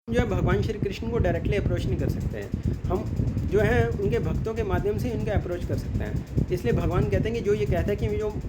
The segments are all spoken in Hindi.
जो है भगवान श्री कृष्ण को डायरेक्टली अप्रोच नहीं कर सकते हैं। हम जो है उनके भक्तों के माध्यम से इनका अप्रोच कर सकते हैं। इसलिए भगवान कहते हैं कि जो ये कहता है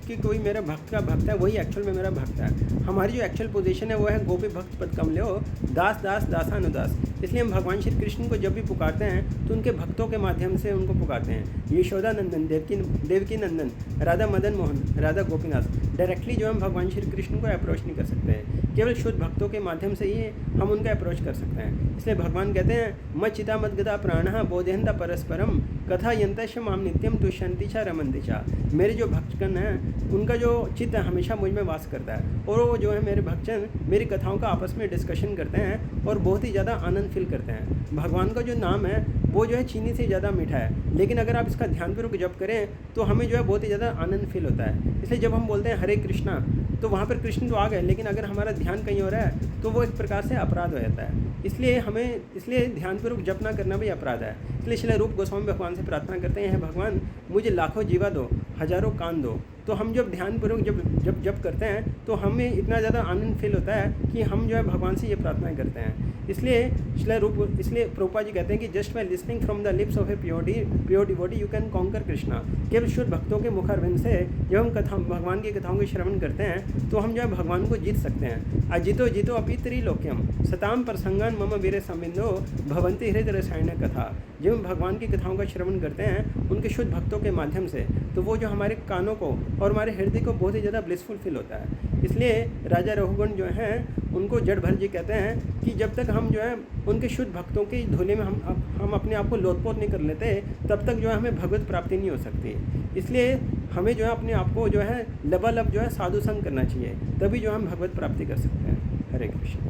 कि कोई मेरा भक्त का भक्त है, वही एक्चुअल में मेरा भक्त है। हमारी जो एक्चुअल पोजीशन है वो है गोपी भक्त पद कमलो दास दास दासानुदास। इसलिए हम भगवान श्री कृष्ण को जब भी पुकारते हैं तो उनके भक्तों के माध्यम से उनको पुकारते हैं। यशोदा नंदन, देवकी नंदन, राधा मदन मोहन, राधा गोपीनाथ। डायरेक्टली जो हम भगवान श्री कृष्ण को अप्रोच नहीं कर सकते हैं, केवल शुद्ध भक्तों के माध्यम से ही हम उनका अप्रोच कर सकते हैं। इसलिए भगवान कहते हैं मत चिता मत गदा प्राणः बोधयन्त परस्परम कथा यंतश माम नित्यम तुष्यन्ति च रमन्ति च। मेरे जो भक्तगण हैं उनका जो चित्त हमेशा मुझ में वास करता है, और वो जो है मेरे भक्तजन मेरी कथाओं का आपस में डिस्कशन करते हैं और बहुत ही ज़्यादा आनंद फील करते हैं। भगवान का जो नाम है वो जो है चीनी से ज़्यादा मीठा है, लेकिन अगर आप इसका ध्यानपूर्वक जप करें तो हमें जो है बहुत ही ज़्यादा आनंद फील होता है। इसलिए जब हम बोलते हैं हरे कृष्णा तो वहाँ पर कृष्ण तो आ गए, लेकिन अगर हमारा ध्यान कहीं हो रहा है तो वो एक प्रकार से अपराध हो जाता है। इसलिए ध्यानपूर्वक जप ना करना भी अपराध है। इसलिए श्री रूप गोस्वामी भगवान से प्रार्थना करते हैं, भगवान मुझे लाखों जीवा दो, हजारों कान दो। तो हम जब ध्यानपूर्वक जब जप करते हैं तो हमें इतना ज़्यादा आनंद फील होता है कि हम जो है भगवान से ये प्रार्थना करते हैं। इसलिए प्रभुपाद जी कहते हैं कि just by listening from the lips of a pure devotee you can conquer Krishna. केवल शुद्ध भक्तों के मुखारविंद से जब हम भगवान की कथाओं के श्रवण करते हैं तो हम जो है भगवान को जीत सकते हैं। अजितो जितो अपि त्रिलोक्यम सताम प्रसंगान मम वीर संबिंदो भवंती हृदय रसायन कथा। जब हम भगवान की कथाओं का श्रवण करते हैं उनके शुद्ध भक्तों के माध्यम से, तो वो जो हमारे कानों को और हमारे हृदय को बहुत ही ज़्यादा ब्लिसफुल फील होता है। इसलिए राजा रघुगण जो हैं उनको जड़भर जी कहते हैं कि जब तक हम जो है उनके शुद्ध भक्तों की धूलि में हम अपने आप को लोटपोट नहीं कर लेते, तब तक जो है हमें भगवत प्राप्ति नहीं हो सकती। इसलिए हमें जो है अपने आप को जो है लबालब जो है साधु संग करना चाहिए, तभी जो हम भगवत प्राप्ति कर सकते हैं। हरे कृष्ण।